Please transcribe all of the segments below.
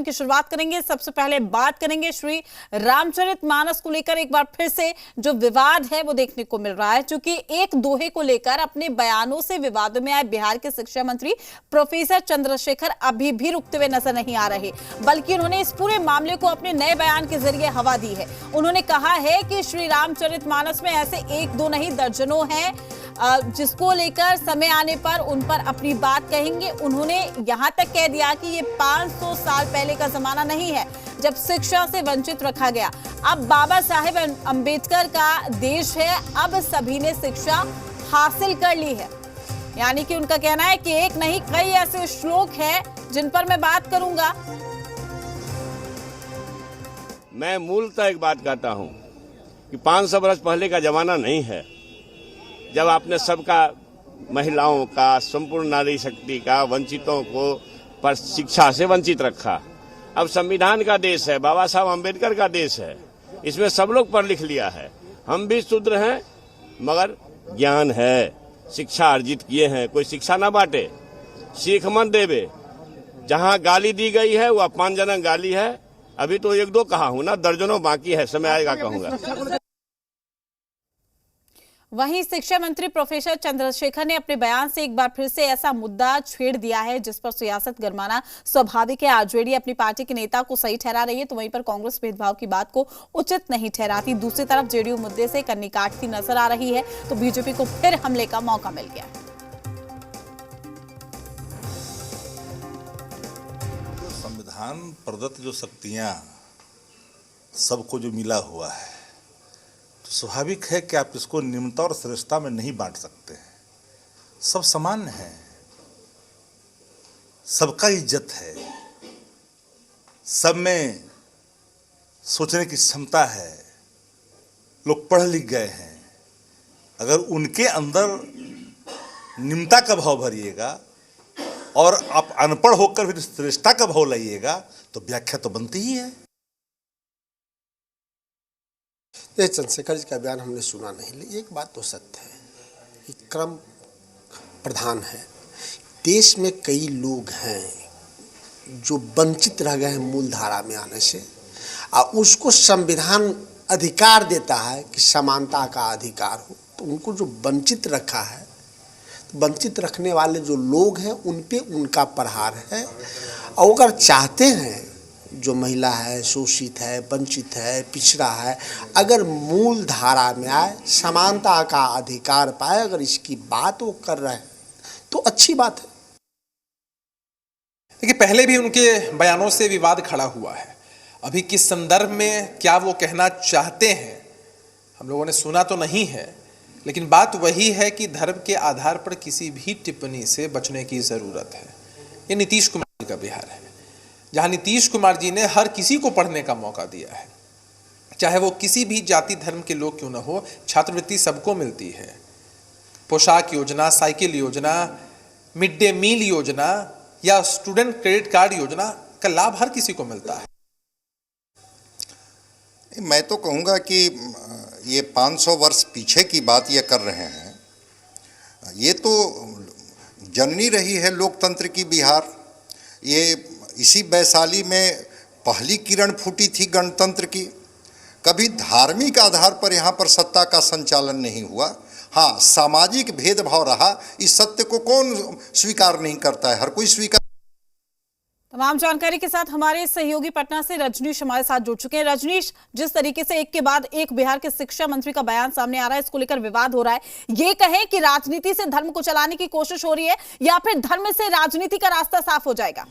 की शुरुआत करेंगे। सबसे पहले बात करेंगे श्री रामचरितमानस को लेकर एक बार फिर से जो विवाद है वो देखने को मिल रहा है, क्योंकि एक दोहे को लेकर अपने बयानों से विवादों में आए बिहार के शिक्षा मंत्री प्रोफेसर चंद्रशेखर अभी भी रुकते हुए नजर नहीं आ रहे, बल्कि उन्होंने इस पूरे मामले को अपने नए बयान के जरिए हवा दी है। उन्होंने कहा है कि श्री रामचरितमानस में ऐसे एक दो नहीं दर्जनों हैं जिसको लेकर समय आने पर उन पर अपनी बात कहेंगे। उन्होंने यहां तक कह दिया कि ये 500 साल पहले का जमाना नहीं है जब शिक्षा से वंचित रखा गया। अब बाबा साहेब अंबेडकर का देश है, अब सभी ने शिक्षा हासिल कर ली है। यानी कि उनका कहना है कि एक नहीं कई ऐसे श्लोक हैं जिन पर मैं बात करूंगा। मैं मूलतः एक बात कहता हूं कि 500 वर्ष पहले का जमाना नहीं है जब आपने सबका, महिलाओं का, संपूर्ण नारी शक्ति का, वंचितों को पर शिक्षा से वंचित रखा। अब संविधान का देश है, बाबा साहब अम्बेडकर का देश है, इसमें सब लोग पढ़ लिख लिया है। हम भी शूद्र हैं मगर ज्ञान है, शिक्षा अर्जित किए हैं। कोई शिक्षा ना बांटे, सीख मत देवे। जहां गाली दी गई है वो अपमानजनक गाली है। अभी तो एक दो कहा हूं ना, दर्जनों बाकी है, समय आएगा कहूंगा। वहीं शिक्षा मंत्री प्रोफेसर चंद्रशेखर ने अपने बयान से एक बार फिर से ऐसा मुद्दा छेड़ दिया है जिस पर सियासत गरमाना स्वाभाविक है। आरजेडी अपनी पार्टी के नेता को सही ठहरा रही है, तो वहीं पर कांग्रेस भेदभाव की बात को उचित नहीं ठहराती। दूसरी तरफ जेडीयू मुद्दे से कन्नी काटती नजर आ रही है, तो बीजेपी को फिर हमले का मौका मिल गया। संविधान प्रदत्त जो शक्तियां सबको जो मिला हुआ है, तो स्वाभाविक है कि आप इसको निम्नता और श्रेष्ठता में नहीं बांट सकते हैं। सब समान है, सबका इज्जत है, सब में सोचने की क्षमता है, लोग पढ़ लिख गए हैं। अगर उनके अंदर निम्नता का भाव भरिएगा और आप अनपढ़ होकर फिर श्रेष्ठता का भाव लाइएगा तो व्याख्या तो बनती ही है। ये चंद्रशेखर जी का बयान हमने सुना नहीं, लेकिन एक बात तो सत्य है कि क्रम प्रधान है। देश में कई लोग हैं जो वंचित रह गए हैं मूल धारा में आने से, और उसको संविधान अधिकार देता है कि समानता का अधिकार हो, तो उनको जो वंचित रखा है, तो वंचित रखने वाले जो लोग हैं उन पे उनका प्रहार है। और अगर चाहते हैं जो महिला है, शोषित है, वंचित है, पिछड़ा है, अगर मूल धारा में आए, समानता का अधिकार पाए, अगर इसकी बात वो कर रहे हैं तो अच्छी बात है। देखिए, पहले भी उनके बयानों से विवाद खड़ा हुआ है। अभी किस संदर्भ में क्या वो कहना चाहते हैं हम लोगों ने सुना तो नहीं है, लेकिन बात वही है कि धर्म के आधार पर किसी भी टिप्पणी से बचने की जरूरत है। ये नीतीश कुमार जी का बिहार है, जहां नीतीश कुमार जी ने हर किसी को पढ़ने का मौका दिया है, चाहे वो किसी भी जाति धर्म के लोग क्यों न हो। छात्रवृत्ति सबको मिलती है, पोशाक योजना, साइकिल योजना, मिड डे मील योजना या स्टूडेंट क्रेडिट कार्ड योजना का लाभ हर किसी को मिलता है। मैं तो कहूँगा कि ये 500 वर्ष पीछे की बात ये कर रहे हैं, ये तो जननी रही है लोकतंत्र की बिहार। ये इसी वैशाली में पहली किरण फूटी थी गणतंत्र की। कभी धार्मिक आधार पर यहाँ पर सत्ता का संचालन नहीं हुआ। हाँ, सामाजिक भेदभाव रहा, इस सत्य को कौन स्वीकार नहीं करता है, हर कोई स्वीकार। तमाम जानकारी के साथ हमारे सहयोगी पटना से रजनीश हमारे साथ जुड़ चुके हैं। रजनीश, जिस तरीके से एक के बाद एक बिहार के शिक्षा मंत्री का बयान सामने आ रहा है, इसको लेकर विवाद हो रहा है, ये कहें कि राजनीति से धर्म को चलाने की कोशिश हो रही है या फिर धर्म से राजनीति का रास्ता साफ हो जाएगा?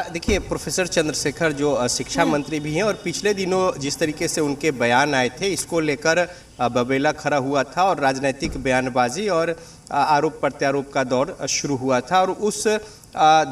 देखिए, प्रोफेसर चंद्रशेखर जो शिक्षा मंत्री भी हैं और पिछले दिनों जिस तरीके से उनके बयान आए थे, इसको लेकर बबेला खड़ा हुआ था और राजनीतिक बयानबाजी और आरोप प्रत्यारोप का दौर शुरू हुआ था। और उस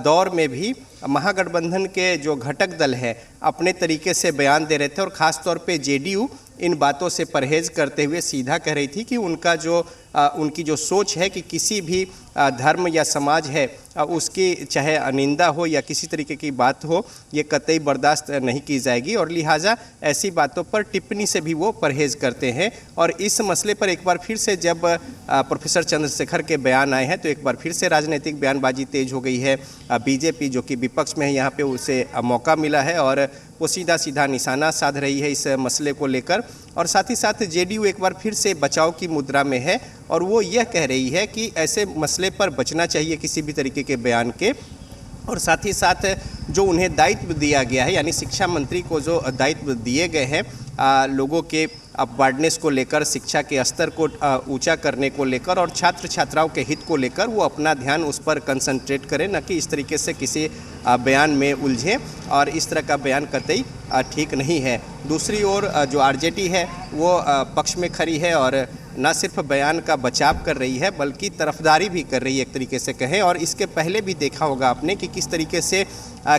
दौर में भी महागठबंधन के जो घटक दल हैं अपने तरीके से बयान दे रहे थे, और ख़ास तौर पे जेडीयू इन बातों से परहेज करते हुए सीधा कह रही थी कि उनका जो उनकी जो सोच है कि किसी भी धर्म या समाज है उसकी चाहे निंदा हो या किसी तरीके की बात हो, ये कतई बर्दाश्त नहीं की जाएगी और लिहाजा ऐसी बातों पर टिप्पणी से भी वो परहेज करते हैं। और इस मसले पर एक बार फिर से जब प्रोफेसर चंद्रशेखर के बयान आए हैं तो एक बार फिर से राजनीतिक बयानबाजी तेज हो गई है। बीजेपी जो कि विपक्ष में है यहाँ पे उसे मौका मिला है और वो सीधा सीधा निशाना साध रही है इस मसले को लेकर। और साथ ही साथ जेडीयू एक बार फिर से बचाव की मुद्रा में है और वो यह कह रही है कि ऐसे मसले पर बचना चाहिए किसी भी तरीके के बयान के। और साथ ही साथ जो उन्हें दायित्व दिया गया है, यानी शिक्षा मंत्री को जो दायित्व दिए गए हैं लोगों के अपवार्डनेस को लेकर, शिक्षा के स्तर को ऊंचा करने को लेकर और छात्र छात्राओं के हित को लेकर, वो अपना ध्यान उस पर कंसंट्रेट करें, न कि इस तरीके से किसी बयान में उलझें। और इस तरह का बयान कतई ठीक नहीं है। दूसरी ओर जो आरजेडी है वो पक्ष में खड़ी है और न सिर्फ बयान का बचाव कर रही है बल्कि तरफदारी भी कर रही है एक तरीके से कहें। और इसके पहले भी देखा होगा आपने कि किस तरीके से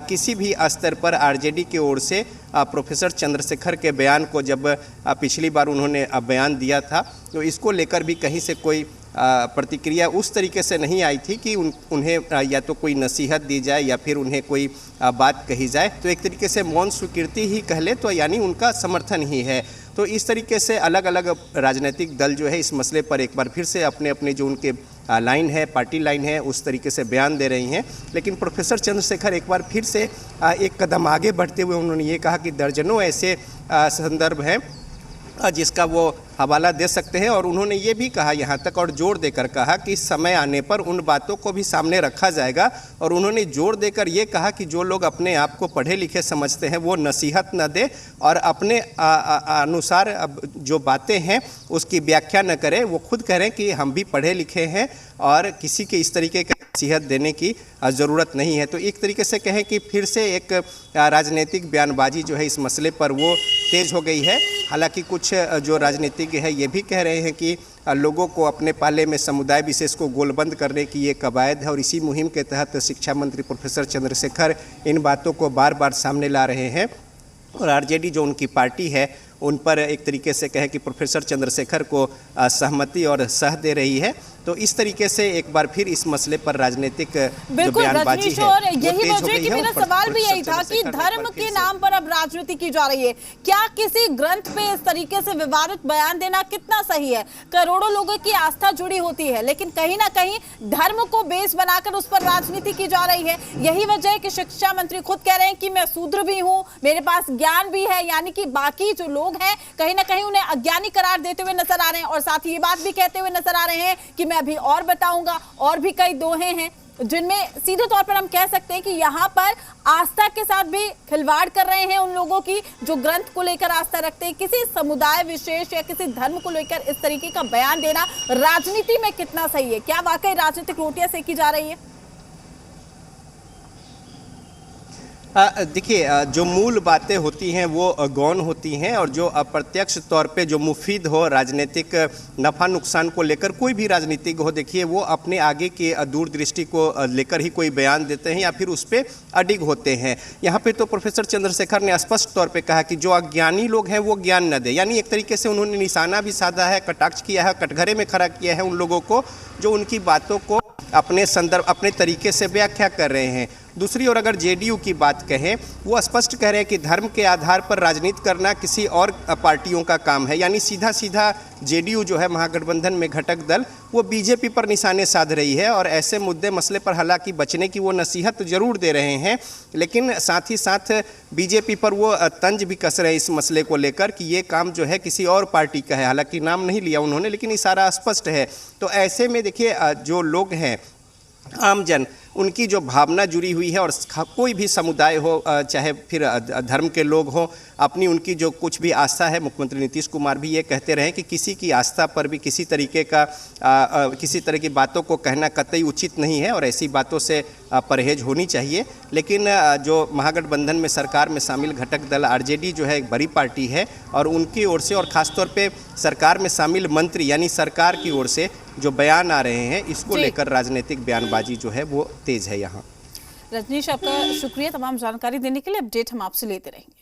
किसी भी स्तर पर आरजेडी की ओर से प्रोफेसर चंद्रशेखर के बयान को जब पिछली बार उन्होंने बयान दिया था तो इसको लेकर भी कहीं से कोई प्रतिक्रिया उस तरीके से नहीं आई थी कि उन्हें या तो कोई नसीहत दी जाए या फिर उन्हें कोई बात कही जाए। तो एक तरीके से मौन स्वीकृति ही कह ले तो यानी उनका समर्थन ही है। तो इस तरीके से अलग अलग राजनीतिक दल जो है इस मसले पर एक बार फिर से अपने अपने जो उनके लाइन है, पार्टी लाइन है, उस तरीके से बयान दे रही हैं। लेकिन प्रोफेसर चंद्रशेखर एक बार फिर से एक कदम आगे बढ़ते हुए उन्होंने ये कहा कि दर्जनों ऐसे संदर्भ हैं जिसका वो हवाला दे सकते हैं। और उन्होंने ये भी कहा यहाँ तक और जोर देकर कहा कि समय आने पर उन बातों को भी सामने रखा जाएगा। और उन्होंने जोर देकर ये कहा कि जो लोग अपने आप को पढ़े लिखे समझते हैं वो नसीहत न दे और अपने अनुसार जो बातें हैं उसकी व्याख्या न करें। वो खुद कह रहे हैं कि हम भी पढ़े लिखे हैं और किसी के इस तरीके की नसीहत देने की ज़रूरत नहीं है। तो एक तरीके से कहें कि फिर से एक राजनीतिक बयानबाजी जो है इस मसले पर वो तेज हो गई है। हालांकि कुछ जो राजनीतिज्ञ है ये भी कह रहे हैं कि लोगों को अपने पाले में समुदाय विशेष को गोलबंद करने की ये कवायद है और इसी मुहिम के तहत शिक्षा मंत्री प्रोफेसर चंद्रशेखर इन बातों को बार बार सामने ला रहे हैं। और आरजेडी जो उनकी पार्टी है उन पर एक तरीके से कहे कि प्रोफेसर चंद्रशेखर को सहमति और सह दे रही है। तो इस तरीके से एक बार फिर इस मसले पर राजनीतिक बिल्कुल रजनीश, और यही वजह कि मेरा सवाल भी यही था कि धर्म के नाम पर अब राजनीति की जा रही है। क्या किसी ग्रंथ पे इस तरीके से विवादित बयान देना कितना सही है? करोड़ों लोगों की आस्था जुड़ी होती है लेकिन कहीं ना कहीं धर्म को बेस बनाकर उस पर राजनीति की जा रही है। यही वजह है कि शिक्षा मंत्री खुद कह रहे हैं कि मैं शूद्र भी हूँ, मेरे पास ज्ञान भी है, यानी कि बाकी जो लोग हैं कहीं ना कहीं उन्हें अज्ञानी करार देते हुए नजर आ रहे हैं। और साथ ही ये बात भी कहते हुए नजर आ रहे हैं कि मैं अभी और बताऊंगा, और भी कई दोहे हैं जिनमें सीधे तौर पर हम कह सकते हैं कि यहाँ पर आस्था के साथ भी खिलवाड़ कर रहे हैं उन लोगों की जो ग्रंथ को लेकर आस्था रखते हैं। किसी समुदाय विशेष या किसी धर्म को लेकर इस तरीके का बयान देना राजनीति में कितना सही है? क्या वाकई राजनीतिक रोटियां सेकी जा रही है? देखिए, जो मूल बातें होती हैं वो गौण होती हैं और जो अप्रत्यक्ष तौर पे जो मुफीद हो राजनीतिक नफ़ा नुकसान को लेकर कोई भी राजनीतिक हो, देखिए वो अपने आगे की दूरदृष्टि को लेकर ही कोई बयान देते हैं या फिर उस पर अडिग होते हैं। यहाँ पे तो प्रोफेसर चंद्रशेखर ने स्पष्ट तौर पे कहा कि जो अज्ञानी लोग हैं वो ज्ञान न दे, यानी एक तरीके से उन्होंने निशाना भी साधा है, कटाक्ष किया है, कटघरे में खड़ा किया है उन लोगों को जो उनकी बातों को अपने संदर्भ अपने तरीके से व्याख्या कर रहे हैं। दूसरी ओर अगर जेडीयू की बात कहें, वो स्पष्ट कह रहे हैं कि धर्म के आधार पर राजनीति करना किसी और पार्टियों का काम है, यानी सीधा सीधा जेडीयू जो है महागठबंधन में घटक दल वो बीजेपी पर निशाने साध रही है। और ऐसे मुद्दे मसले पर हालांकि बचने की वो नसीहत जरूर दे रहे हैं लेकिन साथ ही साथ बीजेपी पर वो तंज भी कस रहे हैं इस मसले को लेकर कि ये काम जो है किसी और पार्टी का है। हालांकि नाम नहीं लिया उन्होंने लेकिन इशारा स्पष्ट है। तो ऐसे में देखिए जो लोग हैं आमजन, उनकी जो भावना जुड़ी हुई है और कोई भी समुदाय हो चाहे फिर धर्म के लोग हों, अपनी उनकी जो कुछ भी आस्था है, मुख्यमंत्री नीतीश कुमार भी ये कहते रहे कि किसी की आस्था पर भी किसी तरीके का किसी तरह की बातों को कहना कतई उचित नहीं है और ऐसी बातों से परहेज होनी चाहिए। लेकिन जो महागठबंधन में सरकार में शामिल घटक दल आरजेडी जो है एक बड़ी पार्टी है और उनकी ओर से और ख़ासतौर पे सरकार में शामिल मंत्री यानी सरकार की ओर से जो बयान आ रहे हैं इसको लेकर राजनीतिक बयानबाजी जो है वो तेज है यहाँ। रजनीश, आपका शुक्रिया तमाम जानकारी देने के लिए। अपडेट हम आपसे लेते रहेंगे।